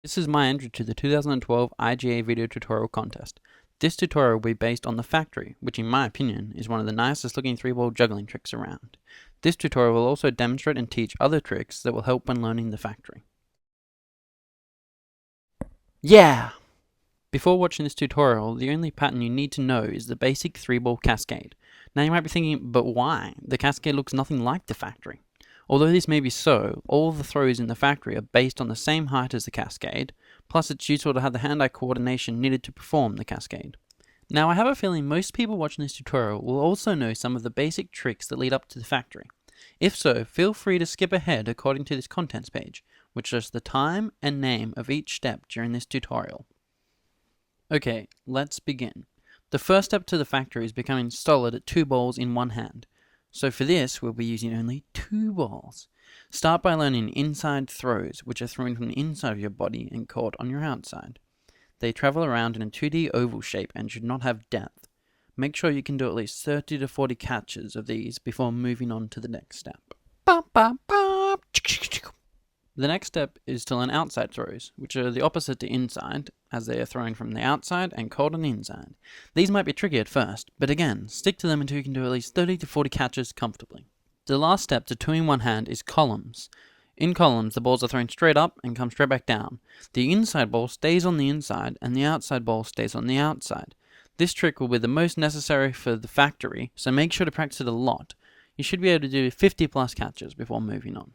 This is my entry to the 2012 IJA Video Tutorial Contest. This tutorial will be based on the factory, which in my opinion is one of the nicest looking 3-ball juggling tricks around. This tutorial will also demonstrate and teach other tricks that will help when learning the factory. Yeah! Before watching this tutorial, the only pattern you need to know is the basic 3-ball cascade. Now you might be thinking, but why? The cascade looks nothing like the factory. Although this may be so, all the throws in the factory are based on the same height as the cascade, plus it's useful to have the hand-eye coordination needed to perform the cascade. Now I have a feeling most people watching this tutorial will also know some of the basic tricks that lead up to the factory. If so, feel free to skip ahead according to this contents page, which shows the time and name of each step during this tutorial. Okay, let's begin. The first step to the factory is becoming solid at 2 balls in one hand. So for this, we'll be using only 2 balls. Start by learning inside throws, which are thrown from the inside of your body and caught on your outside. They travel around in a 2D oval shape and should not have depth. Make sure you can do at least 30 to 40 catches of these before moving on to the next step. The next step is to learn outside throws, which are the opposite to inside, as they are thrown from the outside and caught on the inside. These might be tricky at first, but again, stick to them until you can do at least 30 to 40 catches comfortably. The last step to 2 in one hand is columns. In columns, the balls are thrown straight up and come straight back down. The inside ball stays on the inside and the outside ball stays on the outside. This trick will be the most necessary for the factory, so make sure to practice it a lot. You should be able to do 50 plus catches before moving on.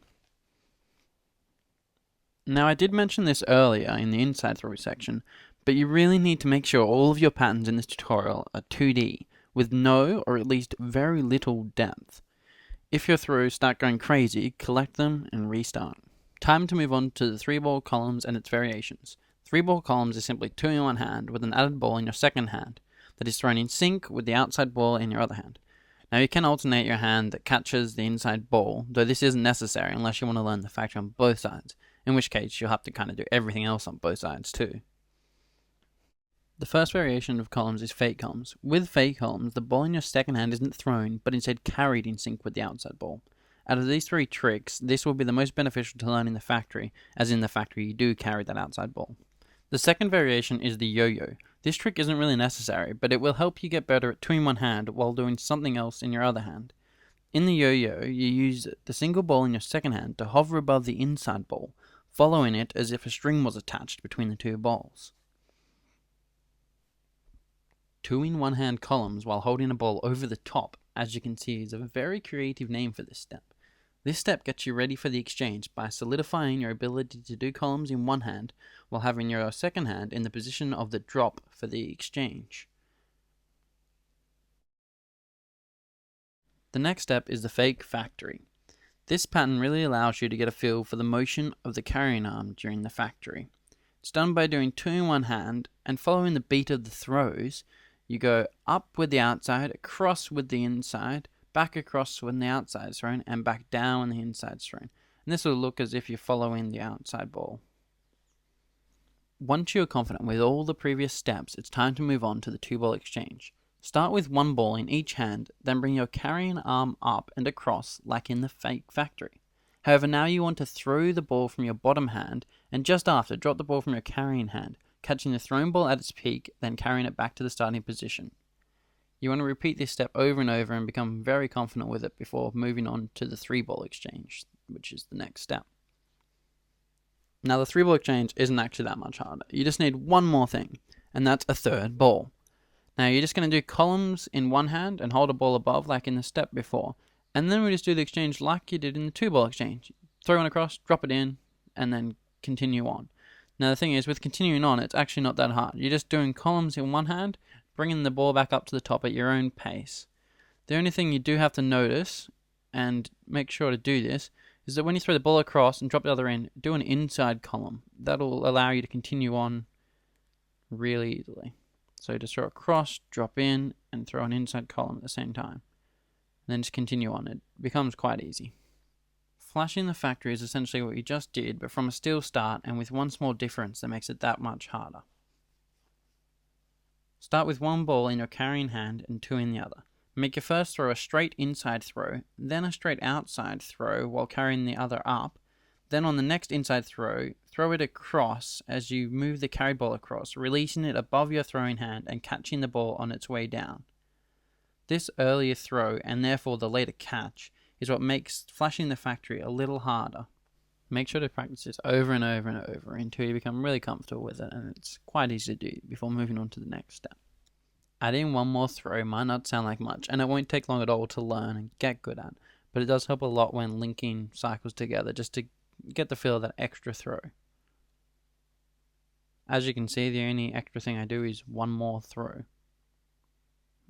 Now I did mention this earlier in the inside throw section, but you really need to make sure all of your patterns in this tutorial are 2D, with no or at least very little depth. If your throws start going crazy, collect them and restart. Time to move on to the 3-ball columns and its variations. 3-ball columns is simply 2 in one hand with an added ball in your second hand that is thrown in sync with the outside ball in your other hand. Now you can alternate your hand that catches the inside ball, though this isn't necessary unless you want to learn the factory on both sides, in which case you'll have to kind of do everything else on both sides too. The first variation of columns is fake columns. With fake columns, the ball in your second hand isn't thrown, but instead carried in sync with the outside ball. Out of these 3 tricks, this will be the most beneficial to learn in the factory, as in the factory you do carry that outside ball. The second variation is the yo-yo. This trick isn't really necessary, but it will help you get better at 2 in one hand while doing something else in your other hand. In the yo-yo, you use the single ball in your second hand to hover above the inside ball, following it as if a string was attached between the 2 balls. 2 in one hand columns while holding a ball over the top, as you can see, is a very creative name for this step. This step gets you ready for the exchange by solidifying your ability to do columns in one hand while having your second hand in the position of the drop for the exchange. The next step is the fake factory. This pattern really allows you to get a feel for the motion of the carrying arm during the factory. It's done by doing 2 in one hand and following the beat of the throws. You go up with the outside, across with the inside, back across when the outside is thrown, and back down when the inside is thrown. And this will look as if you're following the outside ball. Once you're confident with all the previous steps, it's time to move on to the 2-ball exchange. Start with 1 ball in each hand, then bring your carrying arm up and across like in the fake factory. However, now you want to throw the ball from your bottom hand, and just after, drop the ball from your carrying hand, catching the thrown ball at its peak, then carrying it back to the starting position. You want to repeat this step over and over and become very confident with it before moving on to the 3-ball exchange, which is the next step. Now the 3-ball exchange isn't actually that much harder. You just need one more thing, and that's a 3rd ball. Now you're just going to do columns in one hand and hold a ball above like in the step before, and then we just do the exchange like you did in the 2-ball exchange. Throw it across, drop it in, and then continue on. Now the thing is, with continuing on, it's actually not that hard. You're just doing columns in one hand, bringing the ball back up to the top at your own pace. The only thing you do have to notice, and make sure to do this, is that when you throw the ball across and drop the other end, do an inside column. That'll allow you to continue on really easily. So just throw across, drop in, and throw an inside column at the same time. And then just continue on. It becomes quite easy. Flashing the factory is essentially what you just did, but from a still start and with one small difference that makes it that much harder. Start with 1 ball in your carrying hand and 2 in the other. Make your first throw a straight inside throw, then a straight outside throw while carrying the other up, Then on the next inside throw, throw it across as you move the carried ball across, releasing it above your throwing hand and catching the ball on its way down. This earlier throw, and therefore the later catch, is what makes flashing the factory a little harder. Make sure to practice this over and over and over until you become really comfortable with it, and it's quite easy to do before moving on to the next step. Adding one more throw might not sound like much, and it won't take long at all to learn and get good at, but it does help a lot when linking cycles together just to get the feel of that extra throw. As you can see, the only extra thing I do is one more throw.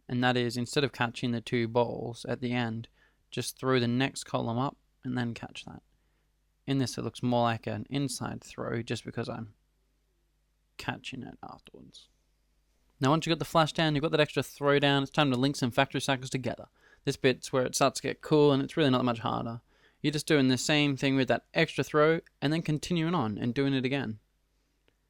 And that is, instead of catching the two balls at the end, just throw the next column up and then catch that. In this, it looks more like an inside throw just because I'm catching it afterwards. Now once you've got the flash down, you've got that extra throw down, it's time to link some factory cycles together. This bit's where it starts to get cool and it's really not that much harder. You're just doing the same thing with that extra throw and then continuing on and doing it again.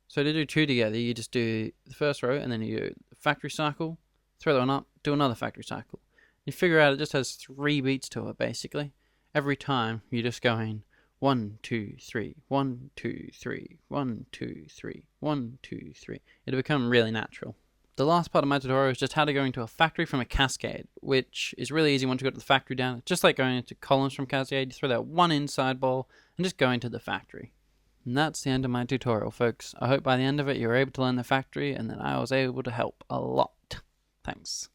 So to do two together, you just do the first row and then you do the factory cycle, throw that one up, do another factory cycle. You figure out it just has 3 beats to it basically. Every time you're just going 1, 2, 3, 1, 2, 3, 1, 2, 3, 1, 2, 3. It'll become really natural. The last part of my tutorial is just how to go into a factory from a Cascade, which is really easy once you go to the factory down. It's just like going into columns from Cascade. You throw that one inside ball and just go into the factory. And that's the end of my tutorial, folks. I hope by the end of it you were able to learn the factory and that I was able to help a lot. Thanks.